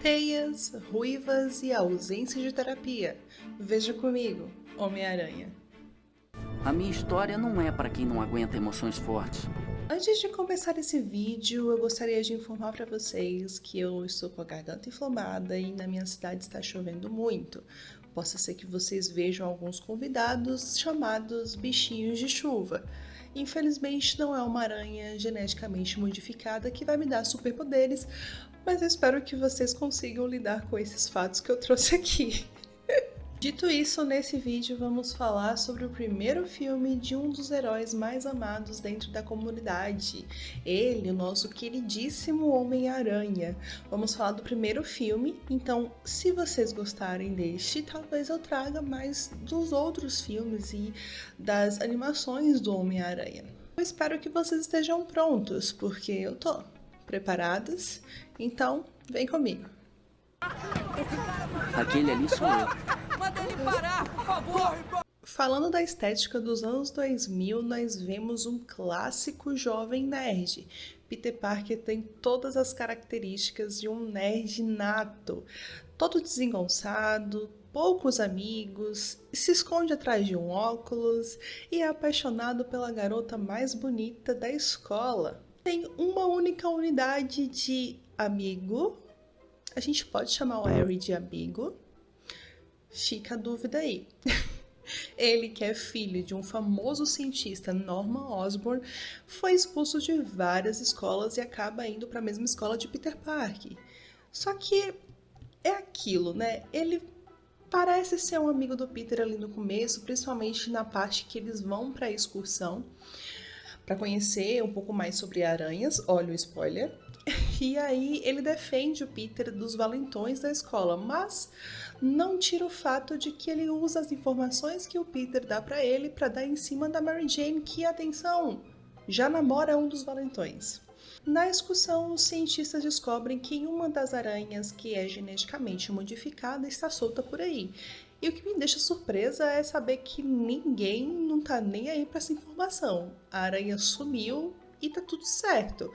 Teias, ruivas e ausência de terapia. Veja comigo, Homem-Aranha. A minha história não é para quem não aguenta emoções fortes. Antes de começar esse vídeo, eu gostaria de informar para vocês que eu estou com a garganta inflamada e na minha cidade está chovendo muito. Possa ser que vocês vejam alguns convidados chamados bichinhos de chuva. Infelizmente não é uma aranha geneticamente modificada que vai me dar superpoderes, mas eu espero que vocês consigam lidar com esses fatos que eu trouxe aqui. Dito isso, nesse vídeo vamos falar sobre o primeiro filme de um dos heróis mais amados dentro da comunidade. Ele, o nosso queridíssimo Homem-Aranha. Vamos falar do primeiro filme, então se vocês gostarem deste, talvez eu traga mais dos outros filmes e das animações do Homem-Aranha. Eu espero que vocês estejam prontos, porque eu tô. Preparados? Então, vem comigo. Aquele ali sou eu. Manda ele parar, por favor! Falando da estética dos anos 2000, nós vemos um clássico jovem nerd. Peter Parker tem todas as características de um nerd nato. Todo desengonçado, poucos amigos, se esconde atrás de um óculos e é apaixonado pela garota mais bonita da escola. Tem uma única unidade de amigo. A gente pode chamar o Harry de amigo? Fica a dúvida aí. Ele, que é filho de um famoso cientista, Norman Osborn, foi expulso de várias escolas e acaba indo para a mesma escola de Peter Parker. Só que é aquilo, né? Ele parece ser um amigo do Peter ali no começo, principalmente na parte que eles vão para a excursão, para conhecer um pouco mais sobre aranhas. Olha o spoiler. E aí ele defende o Peter dos valentões da escola, mas não tira o fato de que ele usa as informações que o Peter dá para ele para dar em cima da Mary Jane, que, atenção, já namora um dos valentões. Na excursão, os cientistas descobrem que uma das aranhas que é geneticamente modificada está solta por aí. E o que me deixa surpresa é saber que ninguém não tá nem aí para essa informação. A aranha sumiu e tá tudo certo.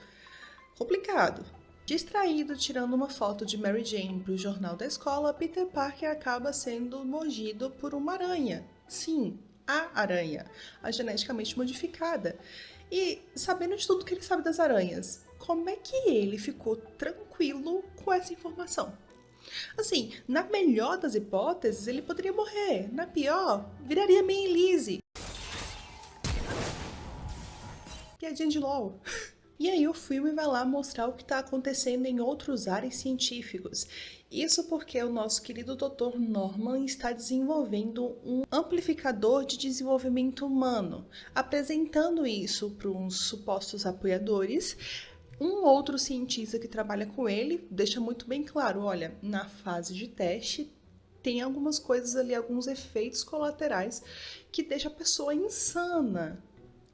Complicado. Distraído tirando uma foto de Mary Jane para o jornal da escola, Peter Parker acaba sendo mordido por uma aranha. Sim, a aranha, a geneticamente modificada. E sabendo de tudo que ele sabe das aranhas, como é que ele ficou tranquilo com essa informação? Assim, na melhor das hipóteses, ele poderia morrer. Na pior, viraria meio Lizzie. Piadinha de LOL. E aí o filme vai lá mostrar o que está acontecendo em outros ares científicos. Isso porque o nosso querido Dr. Norman está desenvolvendo um amplificador de desenvolvimento humano, apresentando isso para uns supostos apoiadores. Um outro cientista que trabalha com ele deixa muito bem claro, olha, na fase de teste tem algumas coisas ali, alguns efeitos colaterais que deixa a pessoa insana.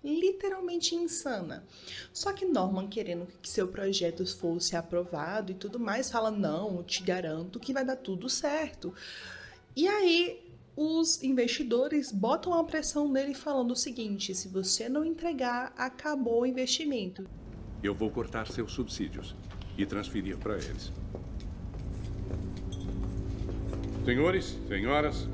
Literalmente insana. Só que Norman, querendo que seu projeto fosse aprovado e tudo mais, fala, não, eu te garanto que vai dar tudo certo. E aí os investidores botam a pressão nele falando o seguinte, se você não entregar, acabou o investimento. Eu vou cortar seus subsídios e transferir para eles. Senhores, senhoras...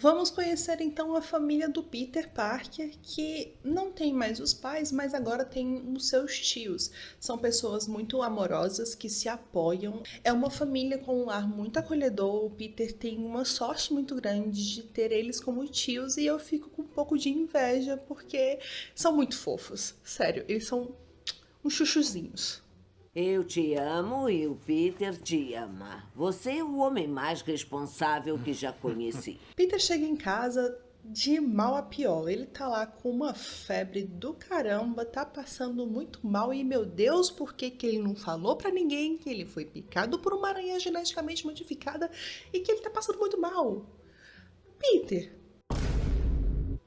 Vamos conhecer então a família do Peter Parker, que não tem mais os pais, mas agora tem os seus tios. São pessoas muito amorosas que se apoiam. É uma família com um lar muito acolhedor. O Peter tem uma sorte muito grande de ter eles como tios e eu fico com um pouco de inveja porque são muito fofos. Sério, eles são uns chuchuzinhos. Eu te amo e o Peter te ama. Você é o homem mais responsável que já conheci. Peter chega em casa de mal a pior. Ele tá lá com uma febre do caramba, tá passando muito mal e, meu Deus, por que que ele não falou pra ninguém que ele foi picado por uma aranha geneticamente modificada e que ele tá passando muito mal? Peter!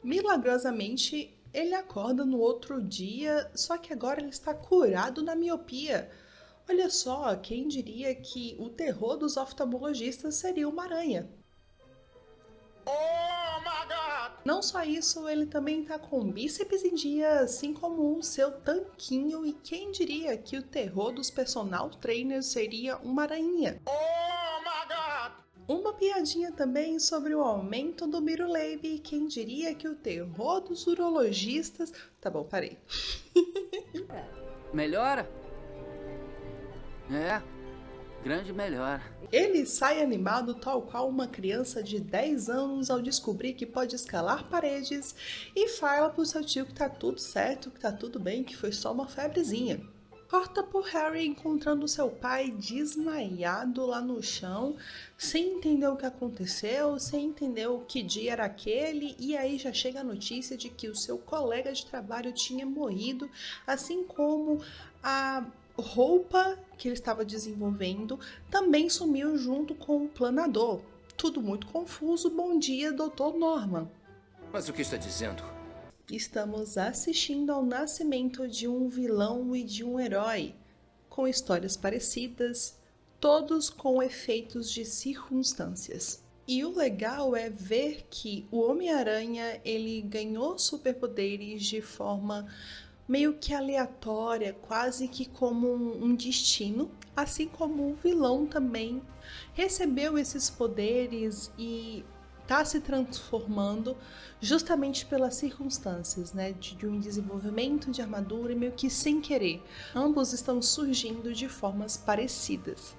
Milagrosamente, ele acorda no outro dia, só que agora ele está curado da miopia. Olha só, quem diria que o terror dos oftalmologistas seria uma aranha? Oh my God! Não só isso, ele também tá com bíceps em dia, assim como o seu tanquinho, e quem diria que o terror dos personal trainers seria uma aranha? Uma piadinha também sobre o aumento do Miruleibe, e quem diria que o terror dos urologistas... Tá bom, parei. Melhora? É, grande melhora. Ele sai animado tal qual uma criança de 10 anos ao descobrir que pode escalar paredes e fala pro seu tio que tá tudo certo, que tá tudo bem, que foi só uma febrezinha. Corta por Harry encontrando seu pai desmaiado lá no chão, sem entender o que aconteceu, sem entender o que dia era aquele, e aí já chega a notícia de que o seu colega de trabalho tinha morrido, assim como a roupa que ele estava desenvolvendo também sumiu junto com o planador. Tudo muito confuso. Bom dia, Dr. Norman. Mas o que está dizendo? Estamos assistindo ao nascimento de um vilão e de um herói, com histórias parecidas, todos com efeitos de circunstâncias. E o legal é ver que o Homem-Aranha, ele ganhou superpoderes de forma meio que aleatória, quase que como um destino, assim como o vilão também recebeu esses poderes e está se transformando justamente pelas circunstâncias, né, de um desenvolvimento de armadura e meio que sem querer. Ambos estão surgindo de formas parecidas.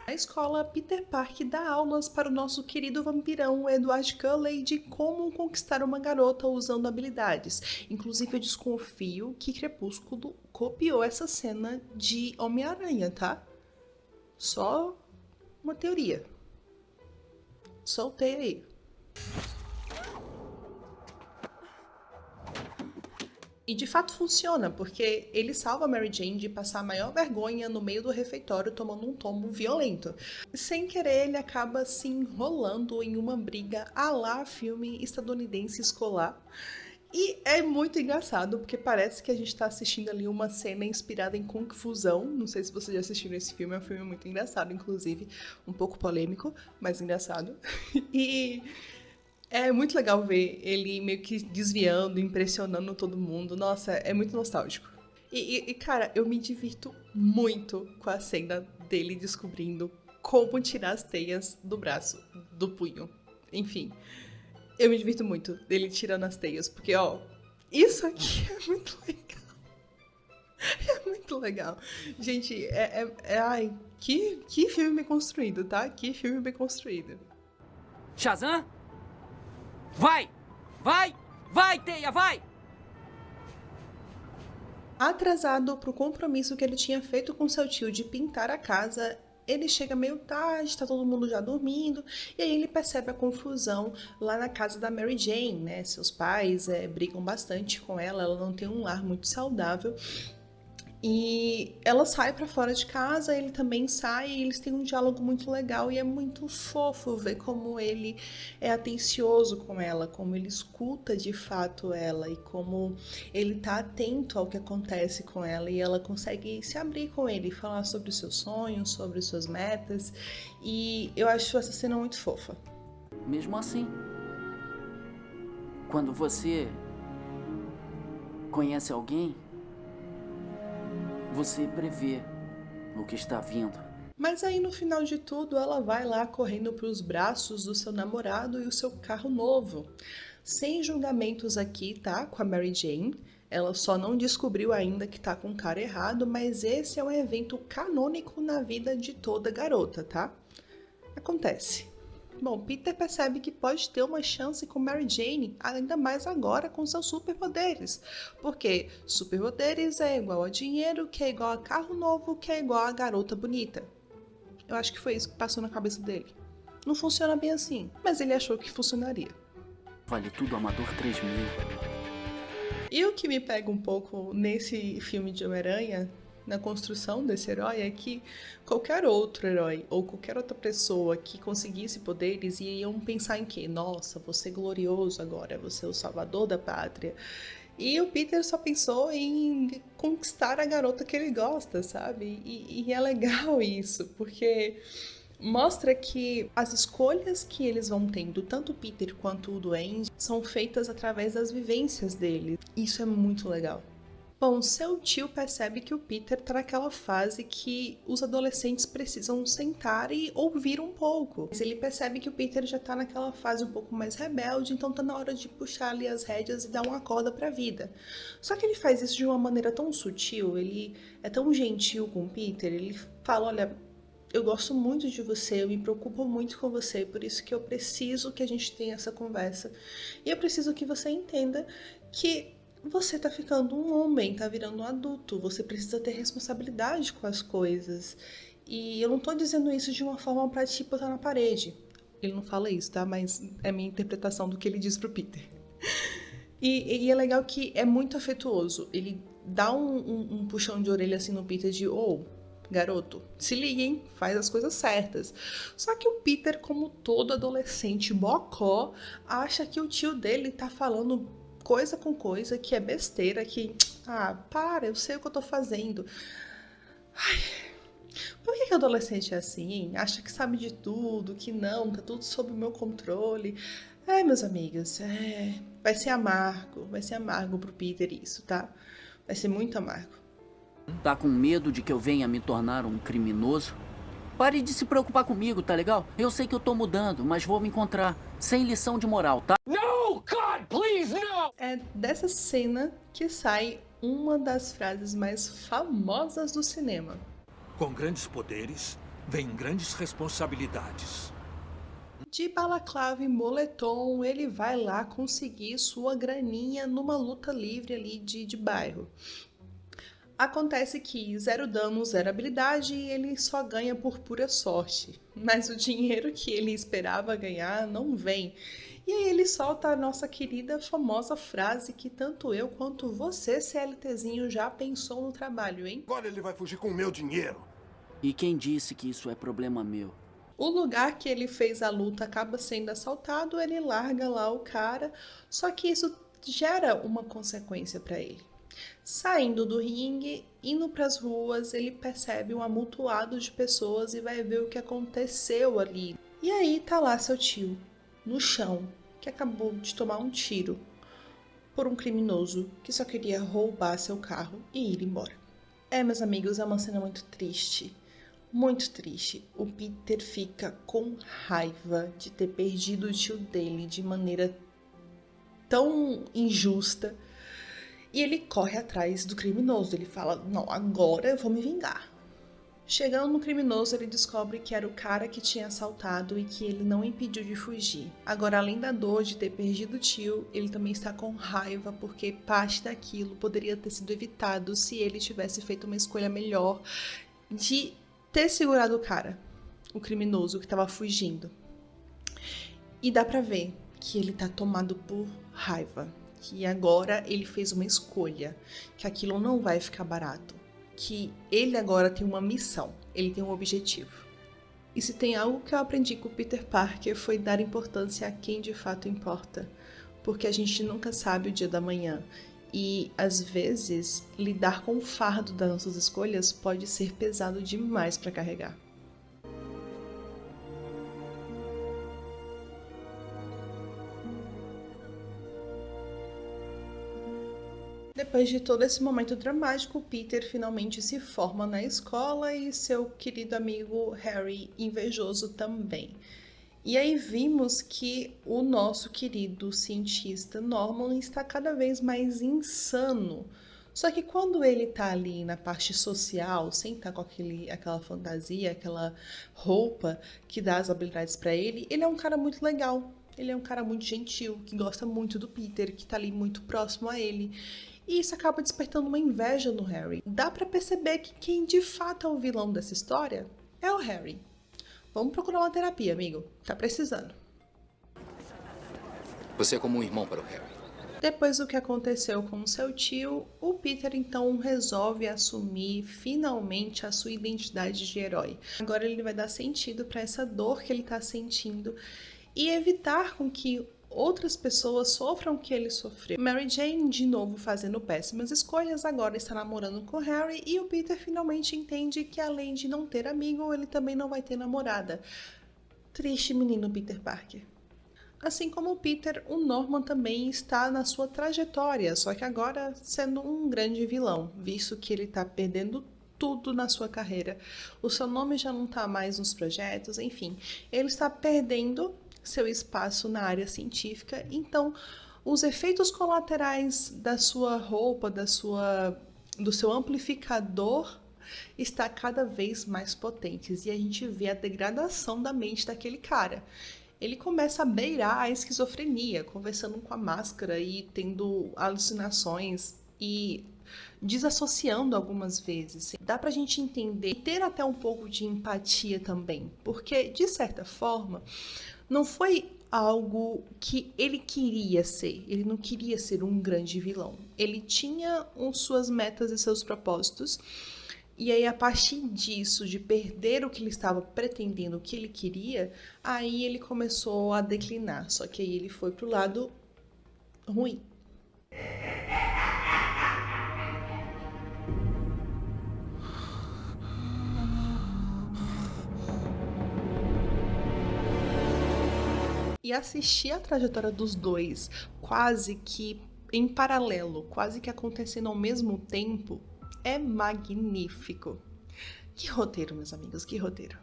Na escola, Peter Parker dá aulas para o nosso querido vampirão Edward Cullen de como conquistar uma garota usando habilidades. Inclusive, eu desconfio que Crepúsculo copiou essa cena de Homem-Aranha, tá? Só uma teoria. Soltei aí. E de fato funciona, porque ele salva a Mary Jane de passar a maior vergonha no meio do refeitório tomando um tombo violento. Sem querer, ele acaba se enrolando em uma briga à la filme estadunidense escolar. E é muito engraçado, porque parece que a gente tá assistindo ali uma cena inspirada em Kung Fusão. Não sei se vocês já assistiram esse filme, é um filme muito engraçado, inclusive. Um pouco polêmico, mas engraçado. E é muito legal ver ele meio que desviando, impressionando todo mundo. Nossa, é muito nostálgico. E, cara, eu me divirto muito com a cena dele descobrindo como tirar as teias do braço, do punho. Enfim, eu me divirto muito dele tirando as teias, porque, ó, isso aqui é muito legal. É muito legal. Gente, ai, que filme bem construído, tá? Que filme bem construído. Shazam? Vai! Vai! Vai, Teia, vai! Atrasado pro compromisso que ele tinha feito com seu tio de pintar a casa, ele chega meio tarde, tá todo mundo já dormindo, e aí ele percebe a confusão lá na casa da Mary Jane, né? Seus pais brigam bastante com ela, ela não tem um lar muito saudável. E ela sai pra fora de casa, ele também sai, e eles têm um diálogo muito legal e é muito fofo ver como ele é atencioso com ela, como ele escuta de fato ela e como ele tá atento ao que acontece com ela e ela consegue se abrir com ele, falar sobre os seus sonhos, sobre as suas metas, e eu acho essa cena muito fofa. Mesmo assim, quando você conhece alguém, você prevê o que está vindo. Mas aí no final de tudo ela vai lá correndo para os braços do seu namorado e o seu carro novo. Sem julgamentos aqui, tá? Com a Mary Jane. Ela só não descobriu ainda que tá com o cara errado, mas esse é um evento canônico na vida de toda garota, tá? Acontece. Bom, Peter percebe que pode ter uma chance com Mary Jane, ainda mais agora com seus superpoderes. Porque superpoderes é igual a dinheiro, que é igual a carro novo, que é igual a garota bonita. Eu acho que foi isso que passou na cabeça dele. Não funciona bem assim, mas ele achou que funcionaria. Vale tudo, Amador 3000. E o que me pega um pouco nesse filme de Homem-Aranha, na construção desse herói, é que qualquer outro herói ou qualquer outra pessoa que conseguisse poderes iriam pensar em quê? Nossa, você é glorioso agora, você é o salvador da pátria. E o Peter só pensou em conquistar a garota que ele gosta, sabe? E é legal isso, porque Mostra que as escolhas que eles vão tendo, tanto o Peter quanto o Duende, são feitas através das vivências dele. Isso é muito legal. Bom, seu tio percebe que o Peter tá naquela fase que os adolescentes precisam sentar e ouvir um pouco. Mas ele percebe que o Peter já tá naquela fase um pouco mais rebelde, então tá na hora de puxar ali as rédeas e dar uma corda pra vida. Só que ele faz isso de uma maneira tão sutil, ele é tão gentil com o Peter, ele fala, olha, eu gosto muito de você, eu me preocupo muito com você, por isso que eu preciso que a gente tenha essa conversa. E eu preciso que você entenda que você tá ficando um homem, tá virando um adulto, você precisa ter responsabilidade com as coisas. E eu não tô dizendo isso de uma forma pra te botar na parede. Ele não fala isso, tá? Mas é a minha interpretação do que ele diz pro Peter. E é legal que é muito afetuoso. Ele dá um puxão de orelha assim no Peter de garoto, se liga, hein? Faz as coisas certas. Só que o Peter, como todo adolescente bocó, acha que o tio dele tá falando coisa com coisa, que é besteira, que... para, eu sei o que eu tô fazendo. Ai, por que adolescente é assim? Acha que sabe de tudo, que não, tá tudo sob o meu controle. Meus amigos, vai ser amargo pro Peter isso, tá? Vai ser muito amargo. Tá com medo de que eu venha me tornar um criminoso? Pare de se preocupar comigo, tá legal? Eu sei que eu tô mudando, mas vou me encontrar. Sem lição de moral, tá? No, God, please, no! É dessa cena que sai uma das frases mais famosas do cinema. Com grandes poderes, vem grandes responsabilidades. De balaclava e moletom, ele vai lá conseguir sua graninha numa luta livre ali de bairro. Acontece que 0 dano, 0 habilidade e ele só ganha por pura sorte. Mas o dinheiro que ele esperava ganhar não vem. E aí ele solta a nossa querida famosa frase que tanto eu quanto você, CLTzinho, já pensou no trabalho, hein? Agora ele vai fugir com o meu dinheiro. E quem disse que isso é problema meu? O lugar que ele fez a luta acaba sendo assaltado, ele larga lá o cara, só que isso gera uma consequência para ele. Saindo do ringue, indo para as ruas, ele percebe um amontoado de pessoas e vai ver o que aconteceu ali. E aí tá lá seu tio, no chão, que acabou de tomar um tiro por um criminoso que só queria roubar seu carro e ir embora. Meus amigos, é uma cena muito triste. Muito triste. O Peter fica com raiva de ter perdido o tio dele de maneira tão injusta. E ele corre atrás do criminoso. Ele fala, não, agora eu vou me vingar. Chegando no criminoso, ele descobre que era o cara que tinha assaltado e que ele não impediu de fugir. Agora, além da dor de ter perdido o tio, ele também está com raiva porque parte daquilo poderia ter sido evitado se ele tivesse feito uma escolha melhor de ter segurado o cara, o criminoso que estava fugindo. E dá pra ver que ele tá tomado por raiva. Que agora ele fez uma escolha, que aquilo não vai ficar barato, que ele agora tem uma missão, ele tem um objetivo. E se tem algo que eu aprendi com o Peter Parker foi dar importância a quem de fato importa, porque a gente nunca sabe o dia da manhã e às vezes lidar com o fardo das nossas escolhas pode ser pesado demais para carregar. Depois de todo esse momento dramático, Peter finalmente se forma na escola e seu querido amigo Harry invejoso também. E aí vimos que o nosso querido cientista Norman está cada vez mais insano. Só que quando ele tá ali na parte social, sem estar com aquela fantasia, aquela roupa que dá as habilidades para ele é um cara muito legal. Ele é um cara muito gentil, que gosta muito do Peter, que tá ali muito próximo a ele. E isso acaba despertando uma inveja no Harry. Dá pra perceber que quem de fato é o vilão dessa história é o Harry. Vamos procurar uma terapia, amigo. Tá precisando. Você é como um irmão para o Harry. Depois do que aconteceu com seu tio, o Peter então resolve assumir finalmente a sua identidade de herói. Agora ele vai dar sentido pra essa dor que ele tá sentindo e evitar com que outras pessoas sofram o que ele sofreu. Mary Jane, de novo fazendo péssimas escolhas, agora está namorando com Harry e o Peter finalmente entende que além de não ter amigo, ele também não vai ter namorada. Triste menino Peter Parker. Assim como o Peter, o Norman também está na sua trajetória, só que agora sendo um grande vilão, visto que ele está perdendo tudo na sua carreira. O seu nome já não está mais nos projetos, enfim, ele está perdendo seu espaço na área científica, então os efeitos colaterais da sua roupa, do seu amplificador está cada vez mais potentes e a gente vê a degradação da mente daquele cara. Ele começa a beirar a esquizofrenia, conversando com a máscara e tendo alucinações e desassociando algumas vezes. Dá pra gente entender e ter até um pouco de empatia também, porque, de certa forma, não foi algo que ele queria ser. Ele não queria ser um grande vilão. Ele tinha suas metas e seus propósitos. E aí, a partir disso, de perder o que ele estava pretendendo, o que ele queria, aí ele começou a declinar. Só que aí ele foi pro lado ruim. E assistir a trajetória dos dois, quase que em paralelo, quase que acontecendo ao mesmo tempo, é magnífico. Que roteiro, meus amigos, que roteiro.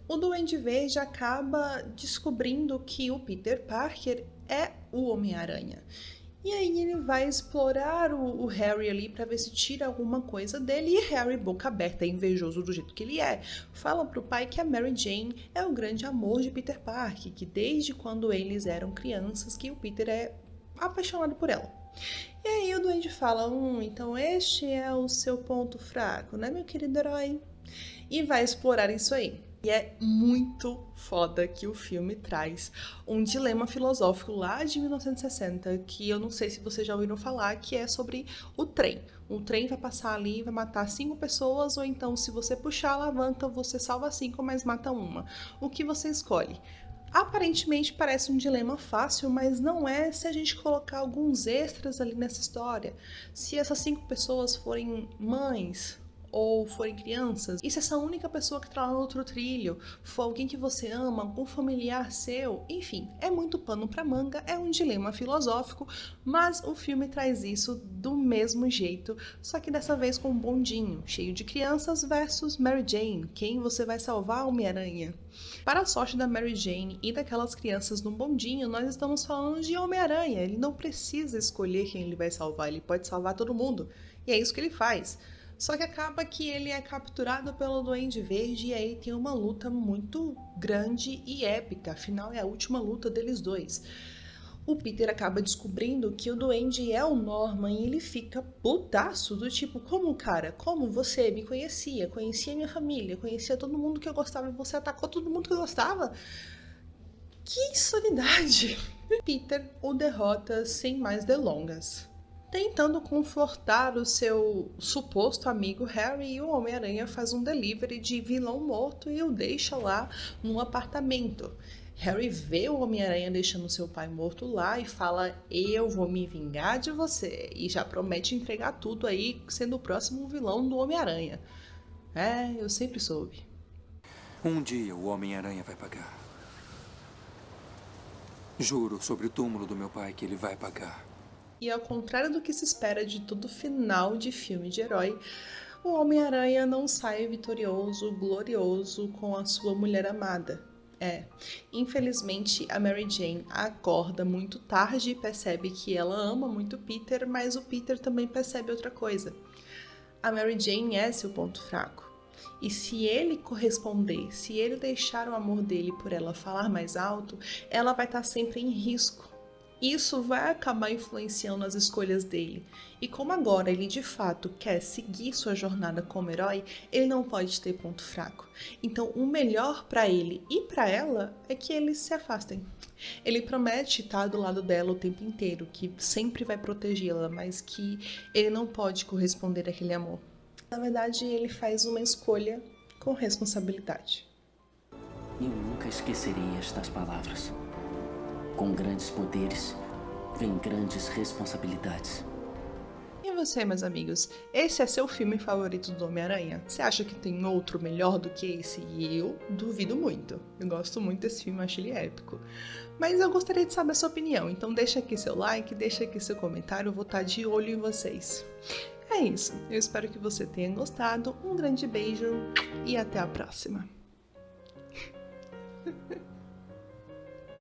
O Duende Verde acaba descobrindo que o Peter Parker é o Homem-Aranha. E aí ele vai explorar o Harry ali para ver se tira alguma coisa dele. E Harry, boca aberta, invejoso do jeito que ele é, fala pro pai que a Mary Jane é o grande amor de Peter Parker, que desde quando eles eram crianças que o Peter é apaixonado por ela. E aí o Duende fala, então este é o seu ponto fraco, né, meu querido herói? E vai explorar isso aí. E é muito foda que o filme traz um dilema filosófico lá de 1960, que eu não sei se vocês já ouviram falar, que é sobre o trem. O trem vai passar ali e vai matar 5 pessoas, ou então se você puxar a alavanca, você salva 5, mas mata uma. O que você escolhe? Aparentemente parece um dilema fácil, mas não é se a gente colocar alguns extras ali nessa história. Se essas 5 pessoas forem mães ou forem crianças, e se essa única pessoa que está lá no outro trilho for alguém que você ama, algum familiar seu, enfim, é muito pano pra manga, é um dilema filosófico, mas o filme traz isso do mesmo jeito, só que dessa vez com um bondinho, cheio de crianças versus Mary Jane, quem você vai salvar, Homem-Aranha? Para a sorte da Mary Jane e daquelas crianças no bondinho, nós estamos falando de Homem-Aranha, ele não precisa escolher quem ele vai salvar, ele pode salvar todo mundo, e é isso que ele faz. Só que acaba que ele é capturado pelo Duende Verde e aí tem uma luta muito grande e épica, afinal é a última luta deles dois. O Peter acaba descobrindo que o Duende é o Norman e ele fica putaço, do tipo, como cara, como você me conhecia minha família, conhecia todo mundo que eu gostava e você atacou todo mundo que eu gostava? Que insanidade! Peter o derrota sem mais delongas. Tentando confortar o seu suposto amigo Harry, o Homem-Aranha faz um delivery de vilão morto e o deixa lá num apartamento. Harry vê o Homem-Aranha deixando seu pai morto lá e fala, eu vou me vingar de você, e já promete entregar tudo aí, sendo o próximo vilão do Homem-Aranha. É, eu sempre soube. Um dia o Homem-Aranha vai pagar. Juro sobre o túmulo do meu pai que ele vai pagar. E ao contrário do que se espera de todo final de filme de herói, o Homem-Aranha não sai vitorioso, glorioso com a sua mulher amada. Infelizmente a Mary Jane acorda muito tarde e percebe que ela ama muito Peter, mas o Peter também percebe outra coisa. A Mary Jane é seu ponto fraco. E se ele corresponder, se ele deixar o amor dele por ela falar mais alto, ela vai estar sempre em risco. Isso vai acabar influenciando as escolhas dele. E como agora ele de fato quer seguir sua jornada como herói, ele não pode ter ponto fraco. Então o melhor para ele e para ela é que eles se afastem. Ele promete estar do lado dela o tempo inteiro, que sempre vai protegê-la, mas que ele não pode corresponder àquele amor. Na verdade, ele faz uma escolha com responsabilidade. Eu nunca esquecerei estas palavras. Com grandes poderes, vem grandes responsabilidades. E você, meus amigos, esse é seu filme favorito do Homem-Aranha? Você acha que tem outro melhor do que esse? E eu duvido muito. Eu gosto muito desse filme, acho ele épico. Mas eu gostaria de saber a sua opinião, então deixa aqui seu like, deixa aqui seu comentário, eu vou estar de olho em vocês. É isso, eu espero que você tenha gostado, um grande beijo e até a próxima.